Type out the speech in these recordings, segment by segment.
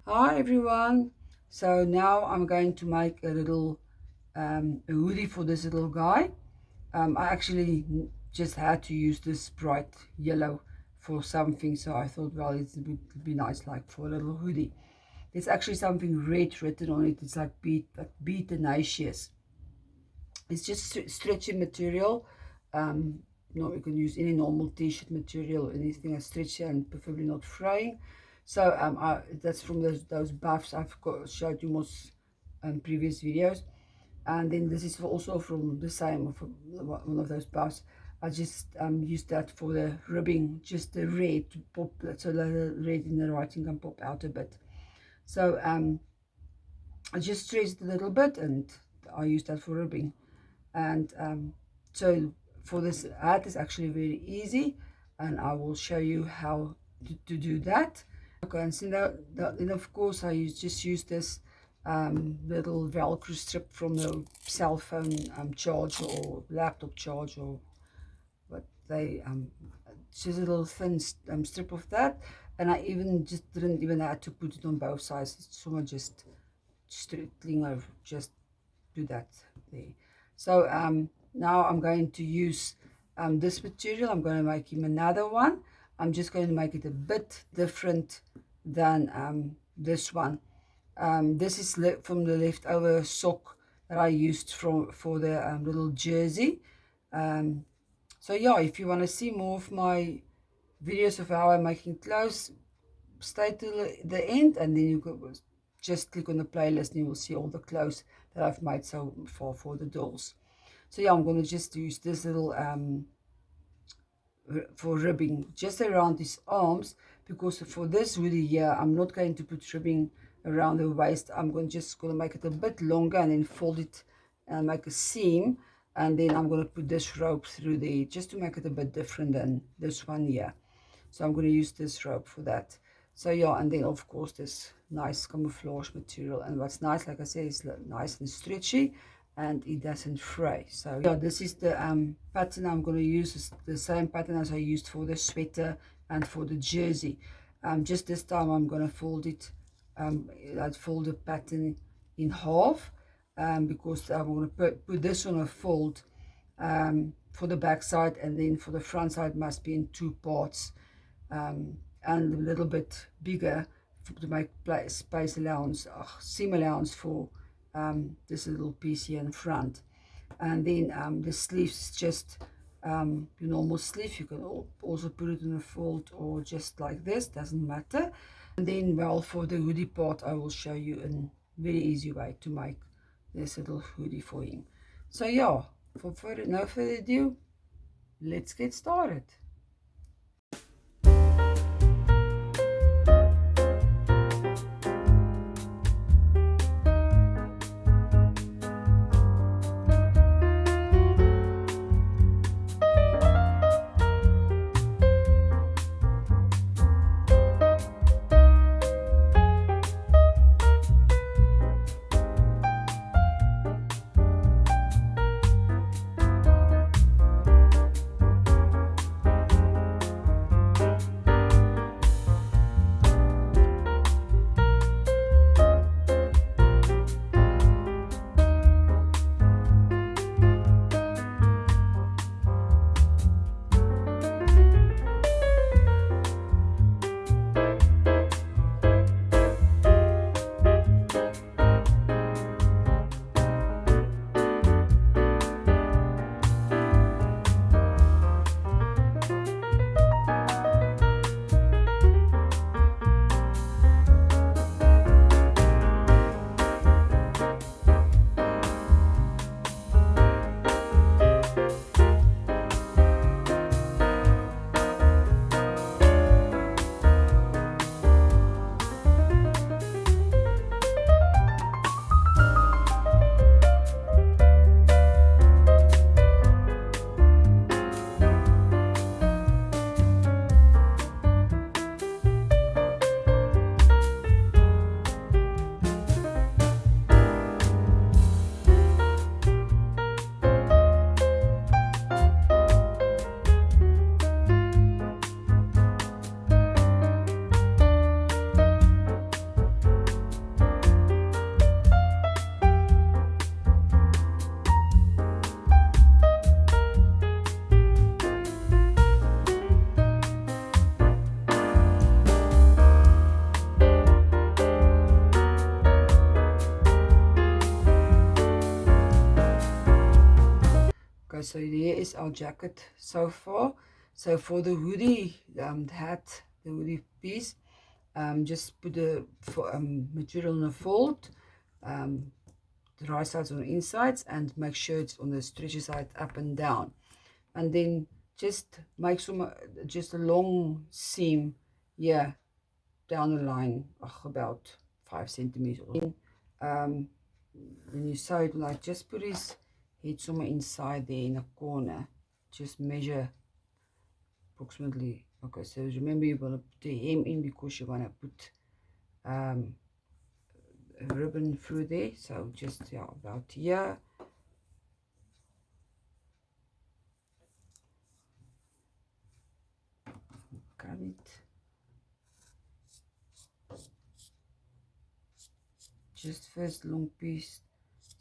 Hi everyone. So now I'm going to make a little a hoodie for this little guy. I actually just had to use this bright yellow for something, so I thought, well, it would be nice like for a little hoodie. There's actually something red written on it. It's like be tenacious. It's just stretchy material. Um, no, you can use any normal t-shirt material, anything that's stretchy and preferably not fraying. So that's from those buffs showed you most previous videos. And then this is also from the same, from one of those buffs. I just used that for the ribbing, just the red to pop, so the red in the writing can pop out a bit. So I just stretched a little bit and I used that for ribbing. And so for this hat is actually very easy, and I will show you how to do that. Okay, and so then of course just use this little velcro strip from the cell phone charger or laptop charger, or what they just a little thin strip of that. And I even just didn't even have to put it on both sides. Someone just straighten over, just do that there. So now I'm going to use this material. I'm going to make him another one. I'm just going to make it a bit different than this one. This is from the leftover sock that I used for the little jersey. Um, so yeah, if you want to see more of my videos of how I'm making clothes, stay till the end, and then you could just click on the playlist and you will see all the clothes that I've made so far for the dolls. So yeah, I'm going to just use this little for ribbing just around his arms, because for this hoodie here I'm not going to put ribbing around the waist. I'm just going to make it a bit longer and then fold it and make a seam, and then I'm going to put this rope through there just to make it a bit different than this one here. So I'm going to use this rope for that. So yeah, and then of course this nice camouflage material, and what's nice, like I said, it's nice and stretchy and it doesn't fray. So yeah, this is the pattern I'm going to use. Is the same pattern as I used for the sweater and for the jersey. Just this time I'm going to fold it. I'd fold the pattern in half, because I'm going to put this on a fold for the back side, and then for the front side must be in two parts, and a little bit bigger to make space allowance, seam allowance for this little piece here in front. And then the sleeves, just your normal sleeve. You can also put it in a fold or just like this, doesn't matter. And then, well, for the hoodie part, I will show you a very easy way to make this little hoodie for him. So yeah, no further ado, let's get started. so there is our jacket so far. So for the hoodie, the hat, the hoodie piece, just put the material in a fold, the right sides on the insides, and make sure it's on the stretchy side up and down. And then just make some, just a long seam, yeah, down the line, about 5 centimeters. Um, when you sew it, like, just put his head somewhere inside there in a corner. Just measure approximately. Okay, so remember, you're going to put the hem in because you want to put a ribbon through there. So just, yeah, about here. Cut it. Just first long piece,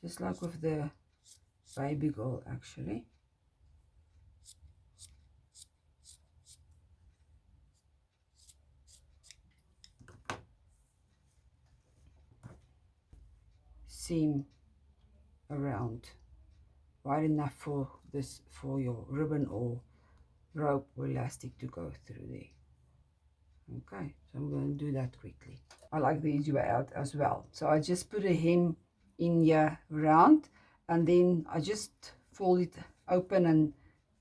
just like with the baby girl actually. Seam around wide enough for this, for your ribbon or rope or elastic to go through there. Okay, so I'm going to do that quickly. I like the easy way out as well. So I just put a hem in here round, and then I just fold it open and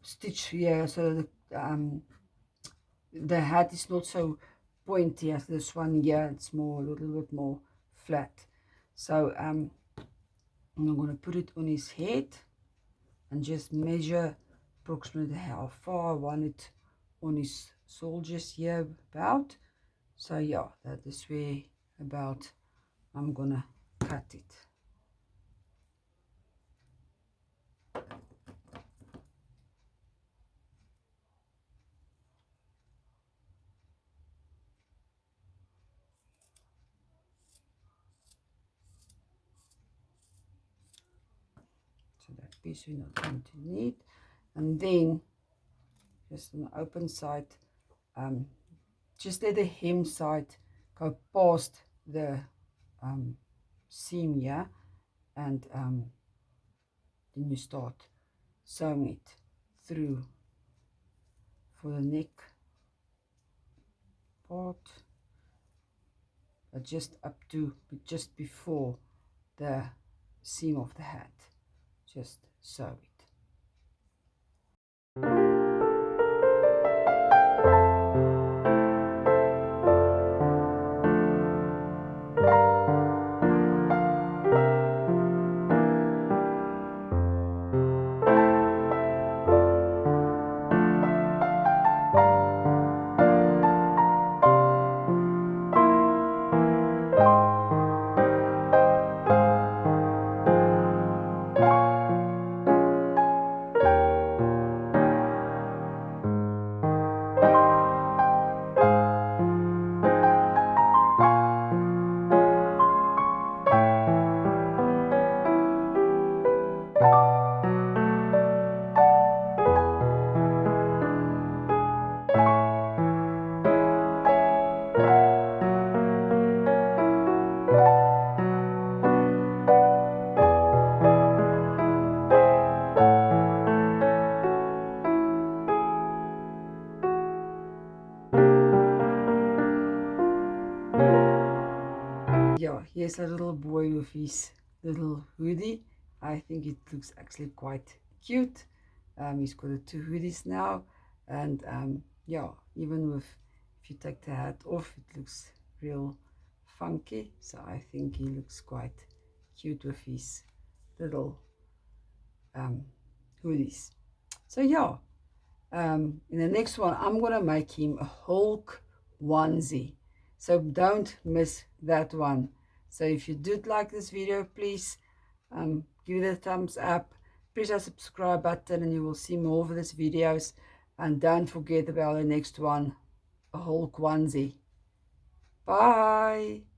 stitch here so the hat is not so pointy as this one here. It's more, a little bit more flat. So I'm going to put it on his head and just measure approximately how far I want it on his shoulders here about. So yeah, that is where about I'm gonna cut it. So that piece we're not going to need. And then just on the open side, just let the hem side go past the seam here, and then you start sewing it through for the neck part, but just up to just before the seam of the hat. Just sew it. Yeah, here's a little boy with his little hoodie. I think it looks actually quite cute. He's got the 2 hoodies now, and yeah, even with, if you take the hat off, it looks real funky. So I think he looks quite cute with his little hoodies. So yeah, in the next one, I'm gonna make him a Hulk onesie. So don't miss that one. So if you did like this video, please give it a thumbs up, press that subscribe button, and you will see more of these videos. And don't forget about the next one, a Hulk onesie. Bye.